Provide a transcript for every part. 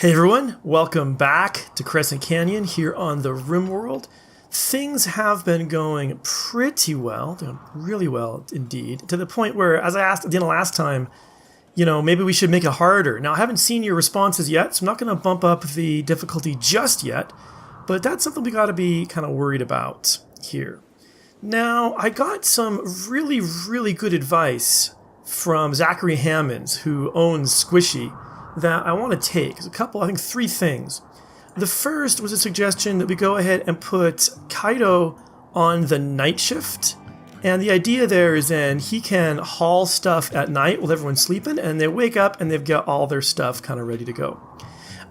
Hey everyone, welcome back to Crescent Canyon here on the RimWorld. Things have been going pretty well, doing really well indeed, to the point where, as I asked at the end of last time, maybe we should make it harder. Now, I haven't seen your responses yet, so I'm not going to bump up the difficulty just yet, but that's something we got to be kind of worried about here. Now, I got some really good advice from Zachary Hammonds, who owns Squishy, that I want to take. There's a couple, I think 3 things. The first was a suggestion that we go ahead and put Kaido on the night shift. And the idea there is then he can haul stuff at night while everyone's sleeping, and they wake up and they've got all their stuff kind of ready to go.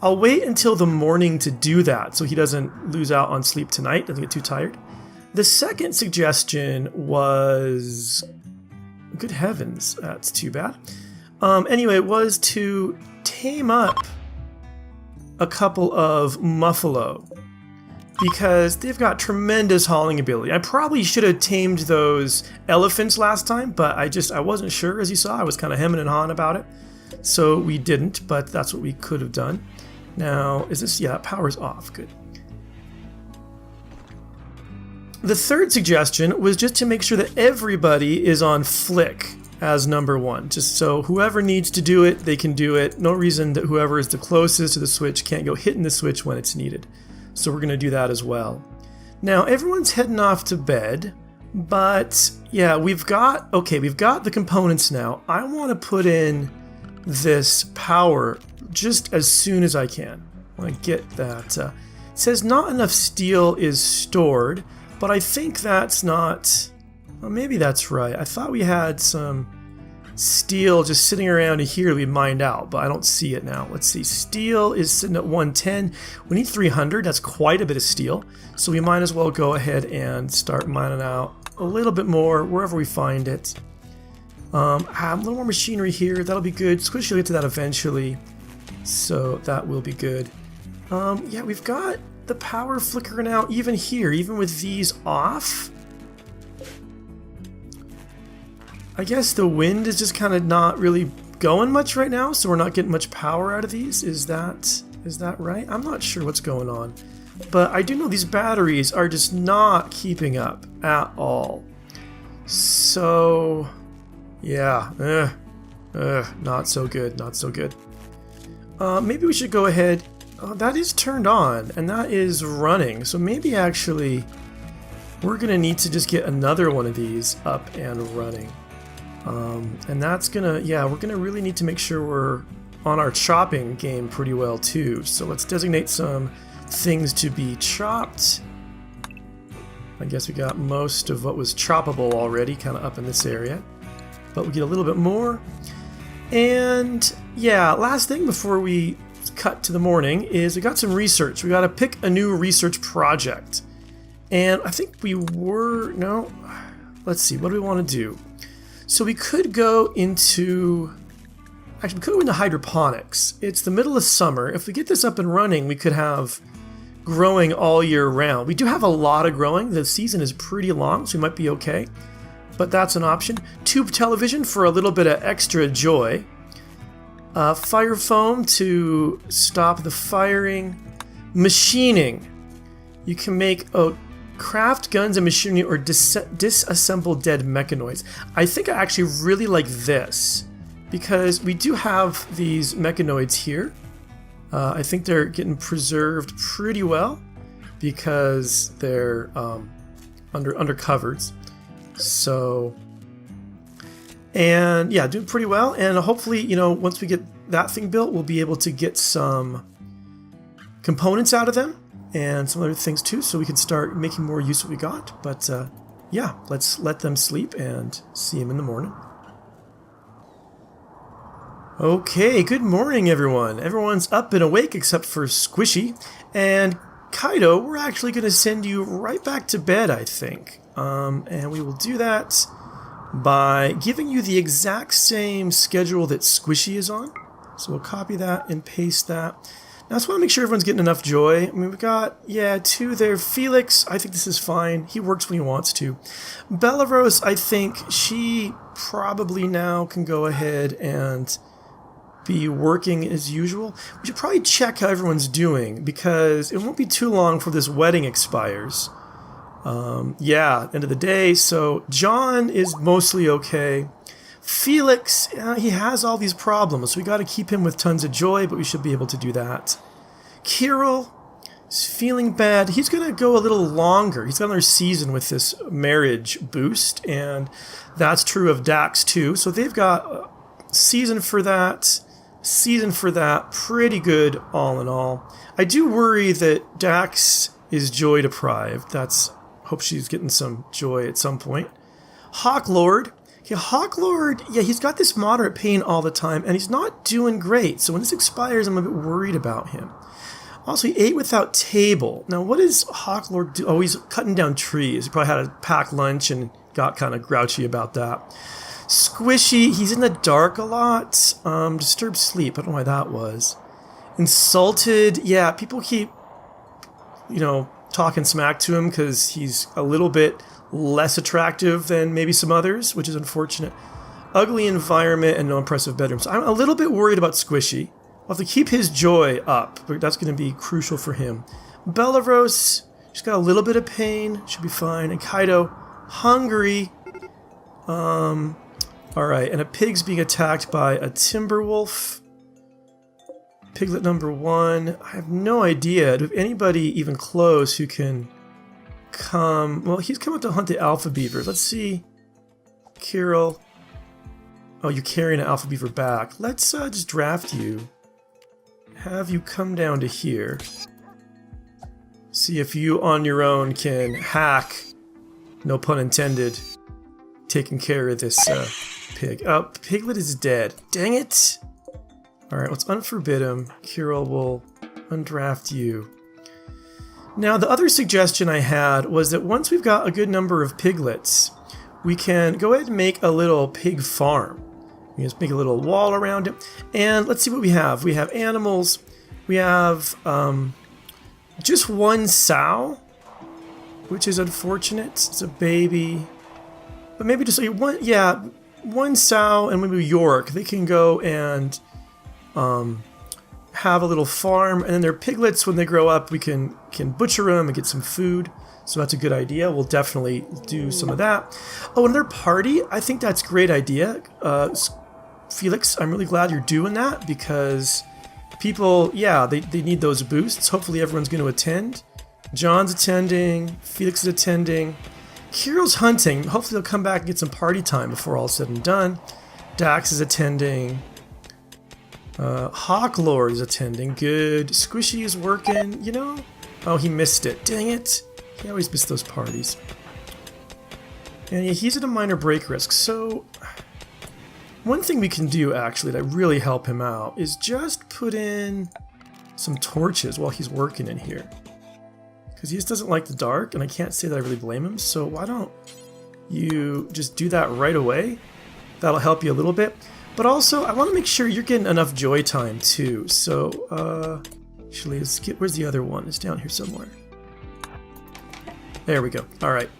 I'll wait until the morning to do that so he doesn't lose out on sleep tonight, doesn't get too tired. The second suggestion was... good heavens, that's too bad. Anyway, was to tame up a couple of Muffalo because they've got tremendous hauling ability. I probably should have tamed those elephants last time, but I wasn't sure, as you saw. I was kind of hemming and hawing about it, so we didn't, but that's what we could have done. Now, is this... yeah, power's off. Good. The third suggestion was just to make sure that everybody is on flick as number 1, just so whoever needs to do it, they can do it. No reason that whoever is the closest to the switch can't go hitting the switch when it's needed. So we're going to do that as well. Now, everyone's heading off to bed, but yeah, we've got the components now. I want to put in this power just as soon as I can. I want to get that. It says not enough steel is stored, but I think that's not... well, maybe that's right. I thought we had some steel just sitting around here that we mined out, but I don't see it now. Let's see. Steel is sitting at 110. We need 300. That's quite a bit of steel. So we might as well go ahead and start mining out a little bit more wherever we find it. A little more machinery here. That'll be good. Squishy will get to that eventually. So that will be good. Yeah, we've got the power flickering out even here, even with these off. I guess the wind is just kind of not really going much right now, so we're not getting much power out of these. Is that right? I'm not sure what's going on. But I do know these batteries are just not keeping up at all. So, yeah, not so good, not so good. Maybe we should go ahead... oh, that is turned on, and that is running. So maybe actually we're going to need to just get another one of these up and running. And that's gonna, yeah, we're gonna really need to make sure we're on our chopping game pretty well too. So let's designate some things to be chopped. I guess we got most of what was choppable already kind of up in this area, but we get a little bit more. And yeah, last thing before we cut to the morning is we got some research. We got to pick a new research project. And I think we were, no, let's see, what do we want to do? So we could go into, actually we could go into hydroponics. It's the middle of summer. If we get this up and running, we could have growing all year round. We do have a lot of growing. The season is pretty long, so we might be okay. But that's an option. Tube television for a little bit of extra joy. Fire foam to stop the firing. Machining. You can make craft guns and machinery or disassemble dead mechanoids. I think I actually really like this because we do have these mechanoids here. I think they're getting preserved pretty well because they're under covers. So, and yeah, doing pretty well. And hopefully, once we get that thing built, we'll be able to get some components out of them and some other things too, so we can start making more use of what we got. But yeah, let's let them sleep and see them in the morning. Okay, good morning everyone. Everyone's up and awake except for Squishy. And Kaido, we're actually going to send you right back to bed, I think. And we will do that by giving you the exact same schedule that Squishy is on. So we'll copy that and paste that. Now, I just want to make sure everyone's getting enough joy. I mean, we've got, yeah, 2 there. Felix, I think this is fine. He works when he wants to. Belarus, I think she probably now can go ahead and be working as usual. We should probably check how everyone's doing, because it won't be too long before this wedding expires. Yeah, end of the day. So John is mostly okay. Felix, he has all these problems, so we got to keep him with tons of joy, but we should be able to do that. Kirill is feeling bad. He's going to go a little longer. He's got another season with this marriage boost, and that's true of Daks too. So they've got a season for that, pretty good all in all. I do worry that Daks is joy deprived. Hope she's getting some joy at some point. Hawklord. Okay, Hawklord, yeah, he's got this moderate pain all the time, and he's not doing great. So when this expires, I'm a bit worried about him. Also, he ate without table. Now, what does Hawklord do? Oh, he's cutting down trees. He probably had a packed lunch and got kind of grouchy about that. Squishy, he's in the dark a lot. Disturbed sleep, I don't know why that was. Insulted, yeah, people keep, talking smack to him because he's a little bit less attractive than maybe some others, which is unfortunate. Ugly environment and no impressive bedroom. So I'm a little bit worried about Squishy. We'll have to keep his joy up, but that's going to be crucial for him. Belarus, she's got a little bit of pain, should be fine. And Kaido, hungry. Alright, and a pig's being attacked by a timber wolf. Piglet number 1. I have no idea. Do we have anybody even close who can come? Well, he's come out to hunt the alpha beavers. Let's see. Kirill. Oh, you're carrying an alpha beaver back. Let's just draft you. Have you come down to here. See if you on your own can hack, no pun intended, taking care of this pig. Oh, Piglet is dead. Dang it! Alright, let's unforbid him. Kirill will undraft you. Now, the other suggestion I had was that once we've got a good number of piglets, we can go ahead and make a little pig farm. We just make a little wall around it. And let's see what we have. We have animals. We have just one sow, which is unfortunate. It's a baby. But maybe just one sow and maybe York. They can go and have a little farm, and then their piglets, when they grow up, we can butcher them and get some food. So that's a good idea. We'll definitely do some of that. Oh, and their party, I think that's a great idea. Felix, I'm really glad you're doing that, because people, they need those boosts. Hopefully everyone's going to attend. John's attending. Felix is attending. Kirill's hunting. Hopefully they'll come back and get some party time before all is said and done. Daks is attending. Hawklord is attending. Good. Squishy is working. Oh, he missed it. Dang it. He always misses those parties. And he's at a minor break risk. So one thing we can do, actually, that really help him out is just put in some torches while he's working in here. Because he just doesn't like the dark, and I can't say that I really blame him. So why don't you just do that right away? That'll help you a little bit. But also, I want to make sure you're getting enough joy time, too. So, actually, where's the other one? It's down here somewhere. There we go. Alright.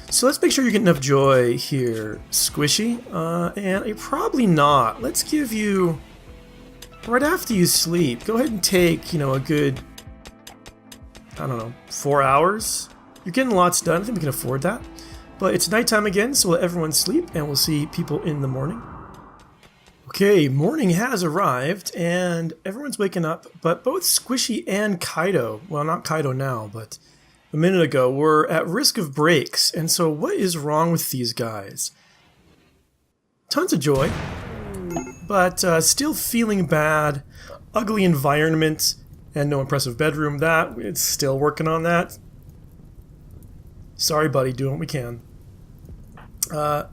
So let's make sure you're getting enough joy here, Squishy. And you're probably not. Let's give you, right after you sleep, go ahead and take, a good, 4 hours. You're getting lots done. I think we can afford that. But it's nighttime again, so let everyone sleep, and we'll see people in the morning. Okay, morning has arrived, and everyone's waking up, but both Squishy and Kaido, well, not Kaido now, but a minute ago, were at risk of breaks. And so what is wrong with these guys? Tons of joy, but still feeling bad. Ugly environment and no impressive bedroom. It's still working on that. Sorry, buddy, doing what we can.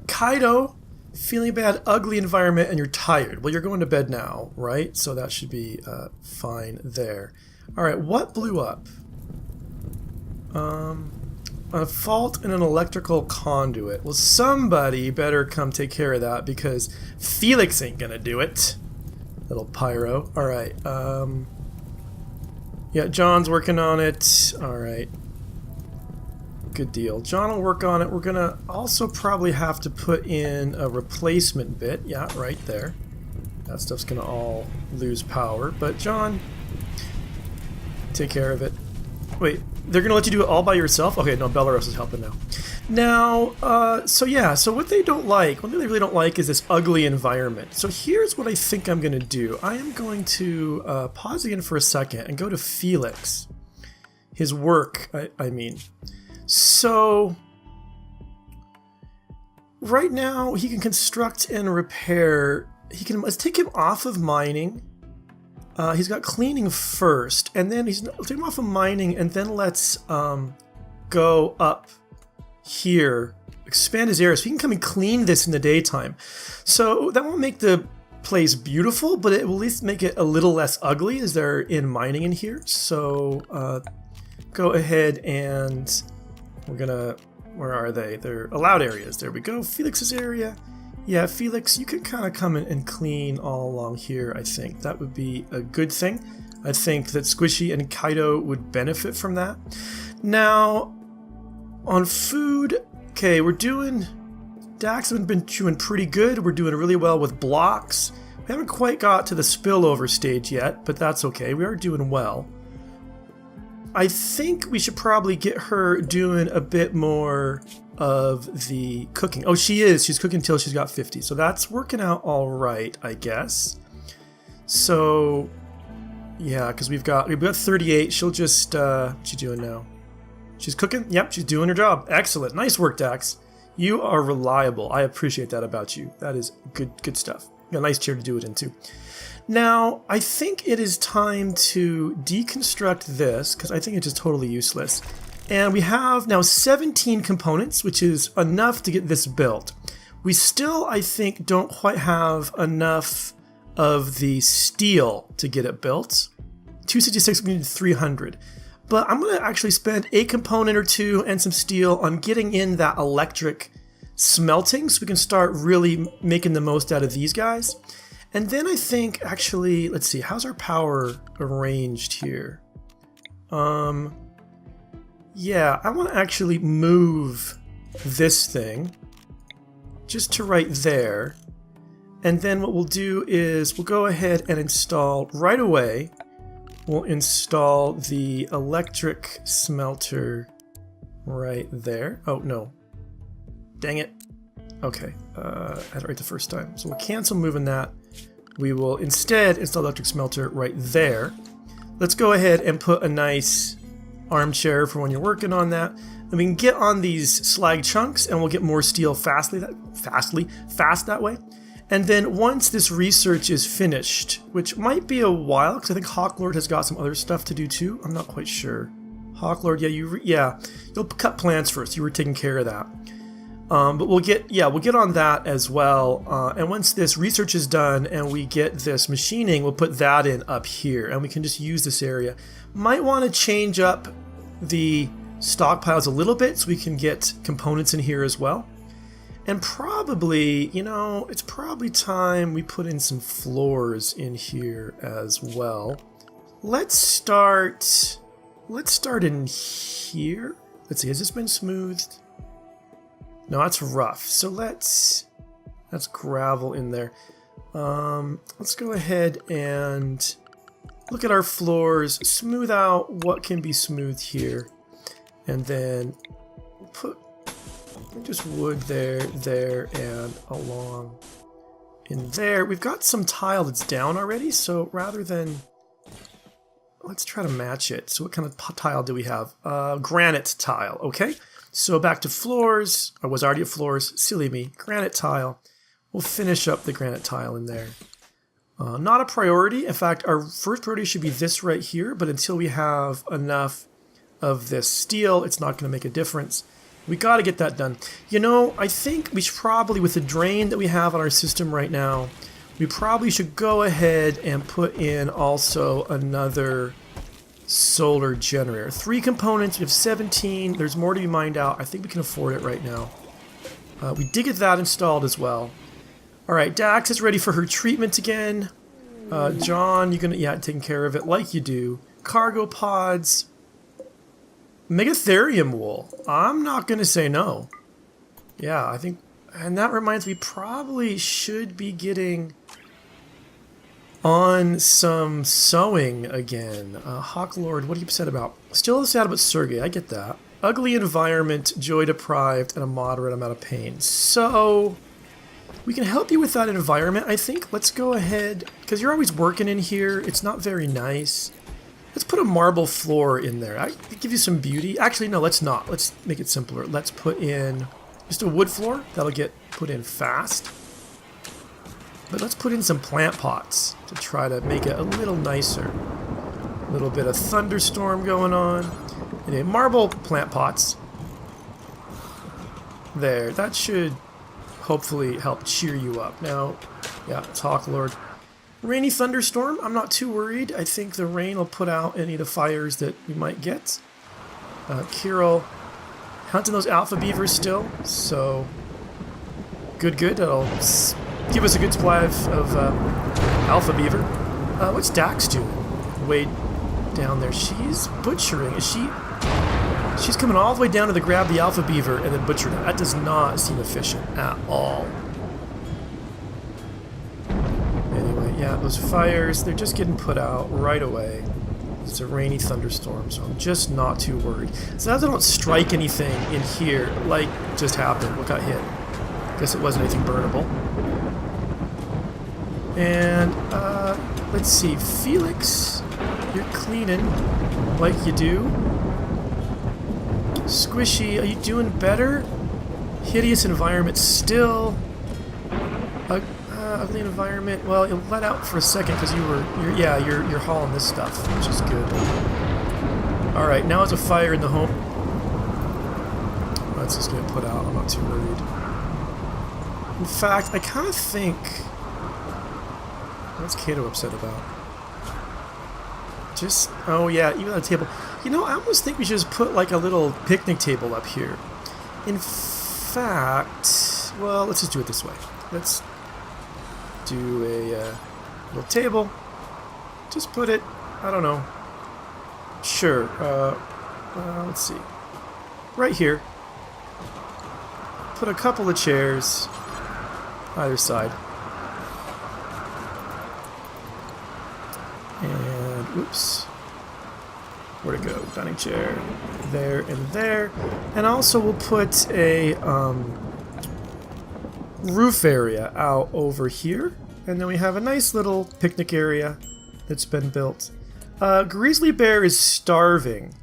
Kaido, feeling bad, ugly environment, and you're tired. Well, you're going to bed now, right? So that should be fine there. Alright, what blew up? A fault in an electrical conduit. Well, somebody better come take care of that, because Felix ain't gonna do it. Little pyro. Alright, yeah, John's working on it. Alright. Good deal. John will work on it. We're gonna also probably have to put in a replacement bit. Yeah, right there. That stuff's gonna all lose power. But John, take care of it. Wait, they're gonna let you do it all by yourself? Okay, no, Belarus is helping now. Now, so what they don't like, one thing they really don't like is this ugly environment. So here's what I think I'm gonna do. I am going to pause again for a second and go to Felix. His work, I mean. So, right now, he can construct and repair. Let's take him off of mining. He's got cleaning first, and then take him off of mining, and then let's go up here, expand his area, so he can come and clean this in the daytime. So that won't make the place beautiful, but it will at least make it a little less ugly as they're in mining in here. So go ahead and we're gonna, where are they? They're allowed areas. There we go. Felix's area. Yeah, Felix, you could kind of come in and clean all along here, I think. That would be a good thing. I think that Squishy and Kaido would benefit from that. Now, on food, okay, Daks have been doing pretty good. We're doing really well with blocks. We haven't quite got to the spillover stage yet, but that's okay. We are doing well. I think we should probably get her doing a bit more of the cooking. Oh, she is. She's cooking until she's got 50. So that's working out all right, I guess. So, yeah, because we've got 38. She'll just, what's she doing now? She's cooking? Yep, she's doing her job. Excellent. Nice work, Daks. You are reliable. I appreciate that about you. That is good stuff. You got a nice chair to do it in, too. Now, I think it is time to deconstruct this, because I think it's just totally useless. And we have now 17 components, which is enough to get this built. We still, I think, don't quite have enough of the steel to get it built. 266, we need 300. But I'm going to actually spend a component or two and some steel on getting in that electric smelting so we can start really making the most out of these guys. And then I think, actually, let's see, how's our power arranged here? Yeah, I want to actually move this thing just to right there. And then what we'll do is we'll go ahead and install right away. We'll install the electric smelter right there. Oh, no. Dang it. Okay, I had it right the first time. So we'll cancel moving that. We will instead install electric smelter right there. Let's go ahead and put a nice armchair for when you're working on that. Then we can get on these slag chunks and we'll get more steel fast that way. And then once this research is finished, which might be a while, because I think Hawklord has got some other stuff to do too. I'm not quite sure. Hawklord, yeah, you'll cut plants first. You were taking care of that. But we'll get on that as well. And once this research is done and we get this machining, we'll put that in up here, and we can just use this area. Might want to change up the stockpiles a little bit so we can get components in here as well. And probably, it's probably time we put in some floors in here as well. Let's start in here. Let's see, has this been smoothed? No, that's rough. So that's gravel in there. Let's go ahead and look at our floors, smooth out what can be smoothed here, and then put just wood there, and along in there. We've got some tile that's down already, so rather than, let's try to match it. So what kind of tile do we have? Granite tile, okay. So back to floors. I was already at floors, silly me. Granite tile. We'll finish up the granite tile in there. Not a priority. In fact, our first priority should be this right here, but until we have enough of this steel, it's not going to make a difference. We got to get that done. I think we should probably, with the drain that we have on our system right now, we probably should go ahead and put in also another solar generator. 3 components, we have 17. There's more to be mined out. I think we can afford it right now. We did get that installed as well. Alright, Daks is ready for her treatment again. John, you're gonna, taking care of it like you do. Cargo pods. Megatherium wool. I'm not gonna say no. Yeah, I think, and that reminds me, probably should be getting on some sewing again. Hawklord, what are you upset about? Still sad about Sergey, I get that. Ugly environment, joy deprived, and a moderate amount of pain. So, we can help you with that environment, I think. Let's go ahead, because you're always working in here. It's not very nice. Let's put a marble floor in there. I give you some beauty. Actually, no, let's not. Let's make it simpler. Let's put in just a wood floor. That'll get put in fast. But let's put in some plant pots to try to make it a little nicer. A little bit of thunderstorm going on. Anyway, marble plant pots. There, that should hopefully help cheer you up. Now, yeah, it's Hawklord. Rainy thunderstorm, I'm not too worried. I think the rain will put out any of the fires that you might get. Kirill hunting those alpha beavers still, so good. That'll give us a good supply of alpha beaver. What's Daks doing? Way down there. She's butchering. Is she? She's coming all the way down to grab the alpha beaver and then butchering it. That does not seem efficient at all. Anyway, yeah, those fires, they're just getting put out right away. It's a rainy thunderstorm, so I'm just not too worried. So now they don't strike anything in here like just happened. What got hit? Guess it wasn't anything burnable. And, let's see. Felix, you're cleaning like you do. Squishy, are you doing better? Hideous environment still. Ugly environment. Well, it let out for a second because you're hauling this stuff, which is good. All right, now it's a fire in the home. That's just gonna put out. I'm not too worried. In fact, I kind of think. What's Kato upset about? Just, oh yeah, even on the table. You know, I almost think we should just put like a little picnic table up here. In fact, well, let's just do it this way. Let's do a little table. Just put it, I don't know. Sure, let's see. Right here. Put a couple of chairs either side. And, oops. Where'd it go? Dining chair. There and there. And also we'll put a roof area out over here. And then we have a nice little picnic area that's been built. Grizzly Bear is starving.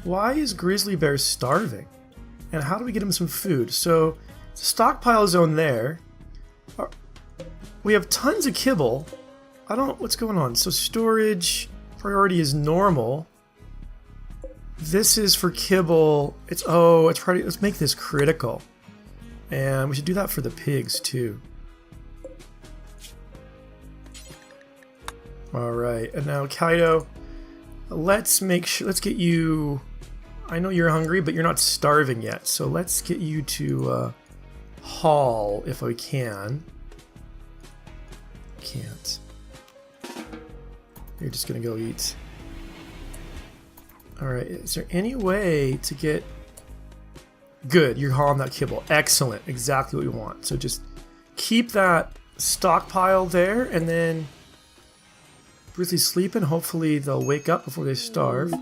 Why is Grizzly Bear starving? And how do we get him some food? So, stockpile zone there. We have tons of kibble. I don't, what's going on? So storage priority is normal. This is for kibble. It's priority. Let's make this critical. And we should do that for the pigs too. Alright, and now Kaido, let's make sure, let's get you, I know you're hungry, but you're not starving yet. So let's get you to haul if we can. Can't. You're just gonna go eat. Alright, is there any way to get... Good, you're hauling that kibble. Excellent, exactly what we want. So just keep that stockpile there, and then Grizzly's sleeping. Hopefully they'll wake up before they starve.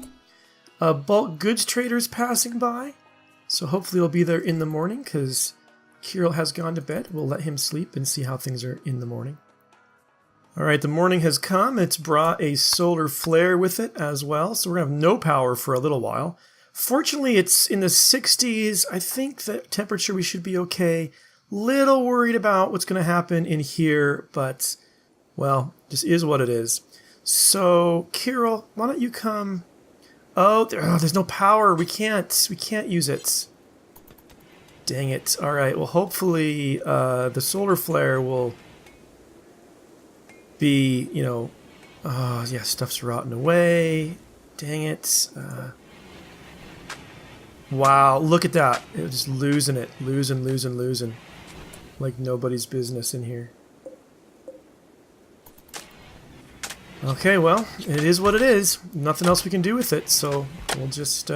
Bulk goods traders passing by. So hopefully they'll be there in the morning, because Kirill has gone to bed. We'll let him sleep and see how things are in the morning. Alright, the morning has come. It's brought a solar flare with it as well, so we're going to have no power for a little while. Fortunately, it's in the 60s. I think the temperature we should be okay. Little worried about what's going to happen in here, but, well, just is what it is. So, Kirill, why don't you come... there's no power. We can't use it. Dang it. Alright, well, hopefully the solar flare will... be, you know, yeah, stuff's rotting away. Dang it. Wow, look at that. It was just losing it. Losing. Like nobody's business in here. Okay, well, it is what it is. Nothing else we can do with it, so we'll just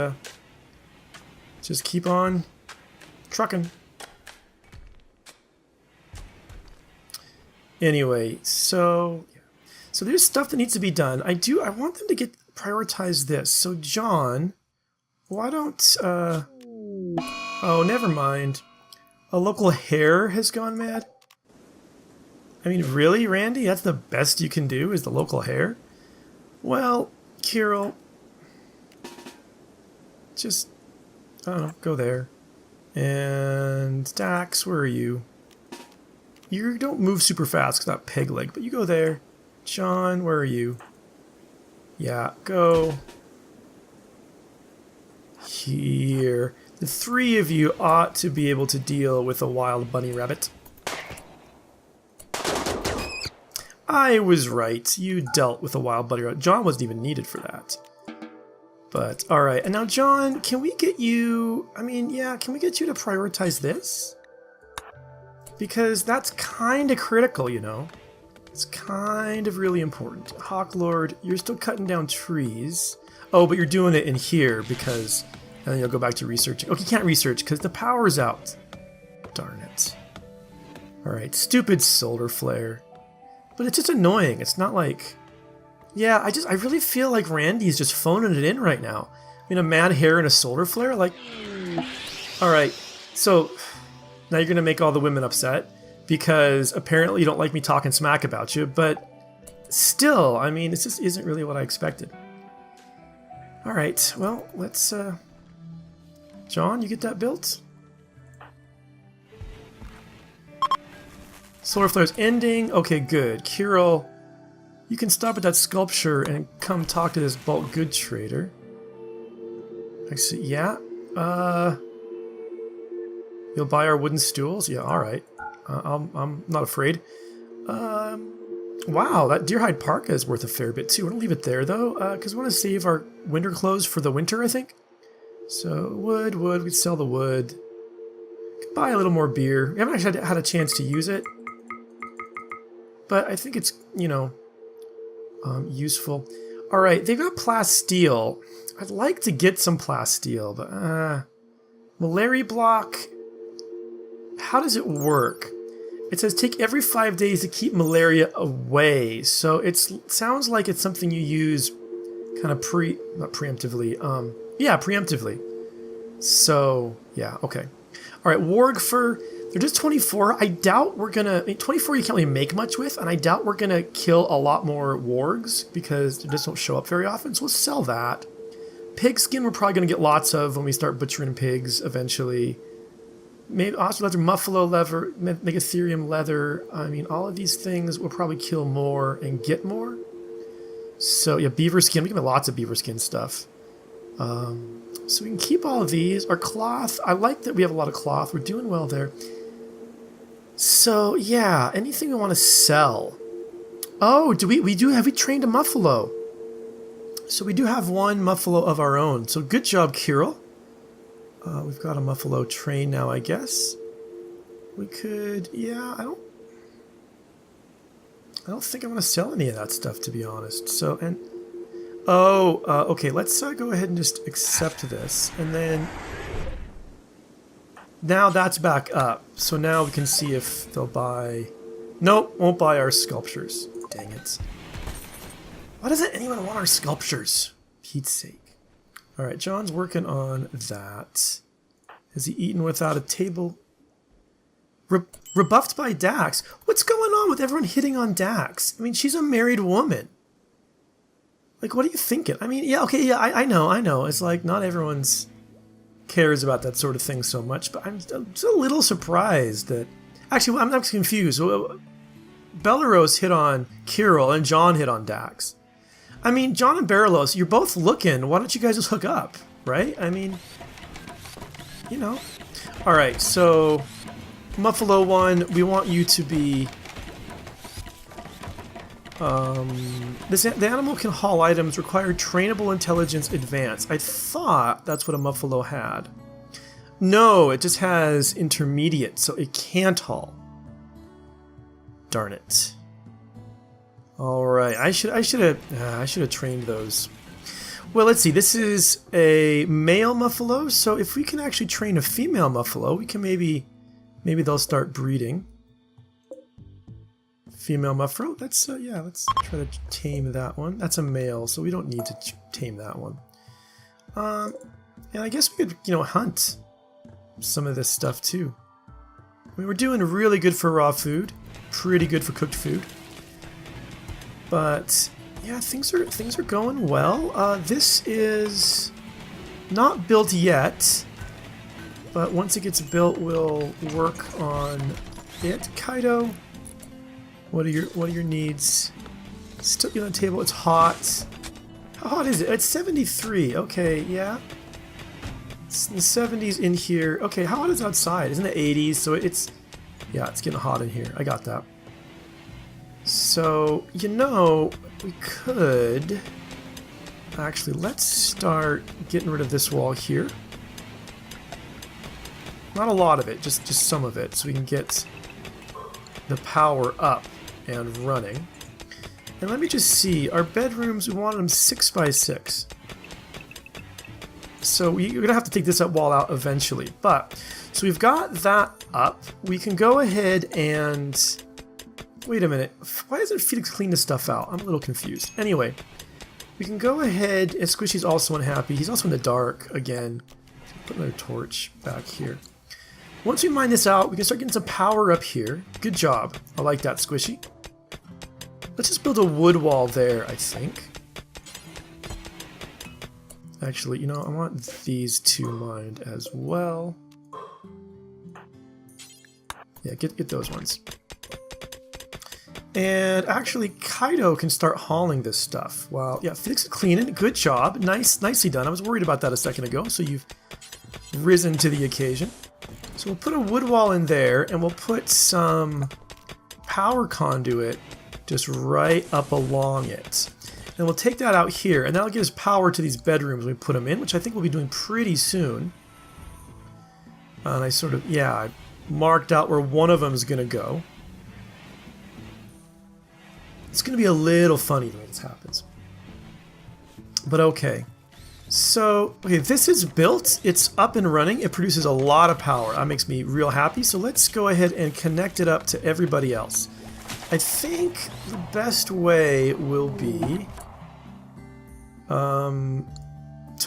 keep on trucking. Anyway, so So there's stuff that needs to be done. I want them to prioritize this. So John, why don't, oh, never mind. A local hare has gone mad? I mean, really, Randy? That's the best you can do, is the local hare? Well, Kirill, just, I don't know, go there. And Daks, where are you? You don't move super fast because that peg leg, but you go there. John, where are you? Yeah, go here. The three of you ought to be able to deal with a wild bunny rabbit. I was right. You dealt with a wild bunny rabbit. John wasn't even needed for that. But, alright. And now, John, can we get you... I mean, yeah, can we get you to prioritize this? Because that's kind of critical, you know? It's kind of really important. Hawklord, you're still cutting down trees. Oh, but you're doing it in here because... And then you'll go back to researching. Okay, you can't research because the power's out. Darn it. Alright, stupid solar flare. But it's just annoying. It's not like... Yeah, I really feel like Randy's just phoning it in right now. I mean, a mad hare and a solar flare? Like... Alright, so... Now you're going to make all the women upset. Because apparently you don't like me talking smack about you. But... Still, I mean, this just isn't really what I expected. Alright, well, let's... John, you get that built? Solar flare's ending. Okay, good. Kirill, you can stop at that sculpture and come talk to this bulk good trader. I see. Yeah. You'll buy our wooden stools? Yeah, alright. I'm not afraid. Wow, that deerhide parka is worth a fair bit too. We're gonna leave it there though, because we want to save our winter clothes for the winter, I think. So, wood, we'd sell the wood. Could buy a little more beer. We haven't actually had a chance to use it. But I think it's, you know, useful. Alright, they've got plasteel. I'd like to get some plasteel, but, malaria block. How does it work? It says take every 5 days to keep malaria away. So it sounds like it's something you use kind of not preemptively. Yeah, preemptively. So, yeah, okay. Alright, warg fur. They're just 24. I doubt we're gonna... 24 you can't really make much with, and I doubt we're gonna kill a lot more wargs because they just don't show up very often, so we'll sell that. Pig skin we're probably gonna get lots of when we start butchering pigs eventually. Maybe also leather, Muffalo leather, Megatherium leather. I mean, all of these things will probably kill more and get more. So, yeah, beaver skin. We can make lots of beaver skin stuff. So we can keep all of these. Our cloth, I like that we have a lot of cloth. We're doing well there. So, yeah, anything we want to sell. Oh, have we trained a Muffalo? So we do have one Muffalo of our own. So good job, Kirill. We've got a Muffalo trained now, I guess. We could, yeah, I don't think I want to sell any of that stuff, to be honest. So, and... Oh, okay, let's go ahead and just accept this, and then... Now that's back up, so now we can see if they'll buy... Nope, won't buy our sculptures. Dang it. Why doesn't anyone want our sculptures? Pete's sake. Alright, John's working on that. Has he eaten without a table? Rebuffed by Daks? What's going on with everyone hitting on Daks? I mean, she's a married woman. Like, what are you thinking? I mean, yeah, okay, yeah, I know. It's like, not everyone's cares about that sort of thing so much, but I'm just a little surprised that... Actually, I'm not confused. Belarus hit on Kirill and John hit on Daks. I mean, John and Belarus, you're both looking. Why don't you guys just hook up, right? I mean, you know. Alright, so... Muffalo 1, we want you to be... the animal can haul items, require trainable intelligence advance. I thought that's what a Muffalo had. No, it just has intermediate, so it can't haul. Darn it. Alright, I should have trained those. Well, let's see, this is a male Muffalo, so if we can actually train a female Muffalo, we can maybe they'll start breeding. Female Muffalo. Let's yeah, let's try to tame that one. That's a male, so we don't need to tame that one. And I guess we could, you know, hunt some of this stuff too. I mean, we're doing really good for raw food, pretty good for cooked food. But yeah, things are going well. This is not built yet, but once it gets built, we'll work on it. Kaido, what are your needs? Still on the table. It's hot. How hot is it? It's 73. Okay, yeah. It's in the 70s in here. Okay, how hot is it outside? It's in the 80s, so it's yeah, it's getting hot in here. I got that. So, you know, we could actually, let's start getting rid of this wall here. Not a lot of it, just some of it, so we can get the power up and running. And let me just see, our bedrooms, we wanted them 6 by 6. So you're going to have to take this up wall out eventually. But, so we've got that up. We can go ahead and... Wait a minute. Why doesn't Felix clean this stuff out? I'm a little confused. Anyway, we can go ahead, and Squishy's also unhappy. He's also in the dark again. Put another torch back here. Once we mine this out, we can start getting some power up here. Good job. I like that, Squishy. Let's just build a wood wall there, I think. Actually, you know, I want these two mined as well. Yeah, get those ones. And actually, Kaido can start hauling this stuff. Wow, yeah, Felix is cleaning. Good job. Nicely done. I was worried about that a second ago, so you've risen to the occasion. So we'll put a wood wall in there, and we'll put some power conduit just right up along it. And we'll take that out here, and that'll give us power to these bedrooms when we put them in, which I think we'll be doing pretty soon. And I sort of, yeah, I marked out where one of them is going to go. It's going to be a little funny the way this happens. But okay. So, okay, this is built. It's up and running. It produces a lot of power. That makes me real happy. So let's go ahead and connect it up to everybody else. I think the best way will be to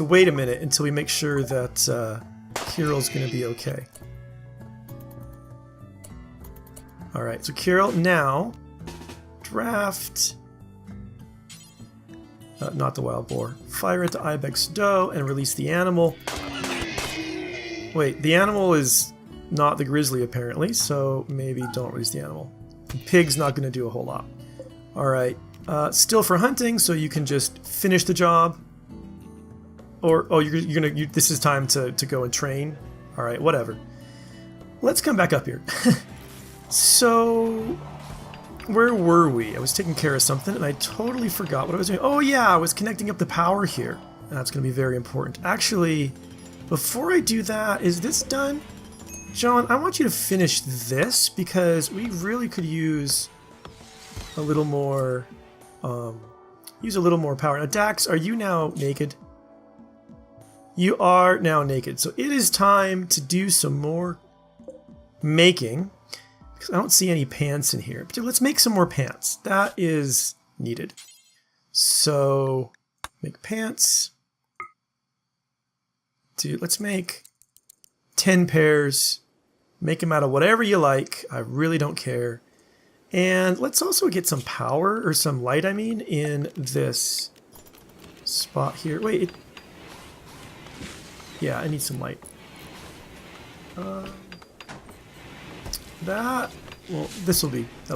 wait a minute until we make sure that Kirill's going to be okay. Alright, so Kirill, now draft, not the wild boar, fire it to ibex doe and release the animal. Wait, the animal is not the grizzly apparently, so maybe don't release the animal. The pig's not going to do a whole lot. Alright, still for hunting, so you can just finish the job. Or, oh, this is time to go and train. Alright, whatever. Let's come back up here. So, where were we? I was taking care of something and I totally forgot what I was doing. Oh yeah, I was connecting up the power here. That's going to be very important. Actually, before I do that, is this done? John, I want you to finish this because we really could use a little more, power. Now, Daks, are you now naked? You are now naked. So it is time to do some more making. Because I don't see any pants in here. But let's make some more pants. That is needed. So, make pants. Dude, let's make 10 pairs. Make them out of whatever you like. I really don't care. And let's also get some power, or some light, I mean, in this spot here. Wait. Yeah, I need some light. That'll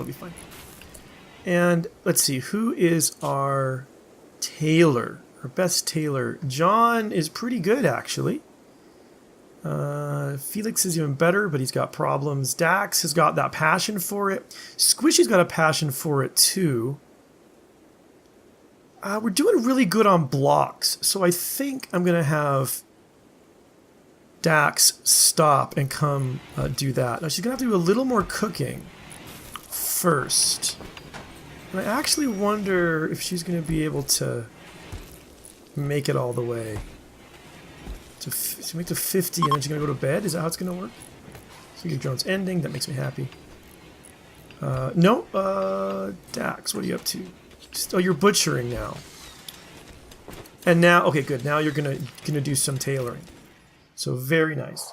be fine. And let's see, who is our tailor? Our best tailor. John is pretty good, actually. Felix is even better, but he's got problems. Daks has got that passion for it. Squishy's got a passion for it, too. We're doing really good on blocks, so I think I'm going to have Daks stop and come do that. Now she's going to have to do a little more cooking first. And I actually wonder if she's going to be able to make it all the way. To make to 50 and then she's going to go to bed? Is that how it's going to work? So your drone's ending. That makes me happy. No, Daks, what are you up to? Oh, you're butchering now. And now, okay, good. Now you're gonna do some tailoring. So very nice.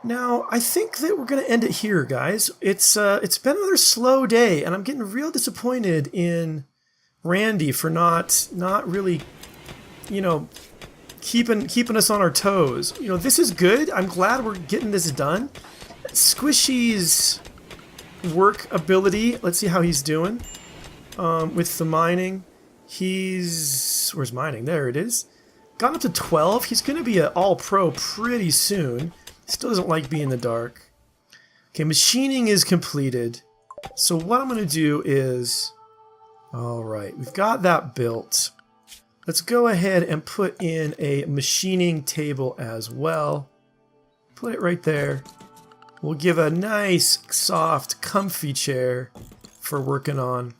Now, I think that we're gonna end it here, guys. It's been another slow day, and I'm getting real disappointed in Randy for not really, you know, keeping us on our toes. You know, this is good. I'm glad we're getting this done. Squishy's work ability. Let's see how he's doing with the mining. Where's mining? There it is. Got up to 12. He's going to be an all-pro pretty soon. Still doesn't like being in the dark. Okay, machining is completed. So what I'm going to do is... Alright, we've got that built. Let's go ahead and put in a machining table as well. Put it right there. We'll give a nice, soft, comfy chair for working on.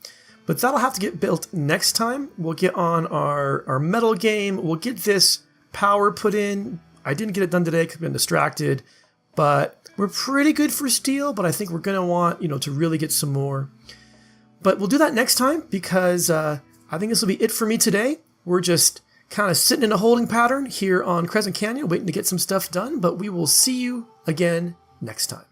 But that'll have to get built next time. We'll get on our metal game. We'll get this power put in. I didn't get it done today because I've been distracted. But we're pretty good for steel, but I think we're going to want, you know, to really get some more. But we'll do that next time because I think this will be it for me today. We're just kind of sitting in a holding pattern here on Crescent Canyon, waiting to get some stuff done. But we will see you again next time.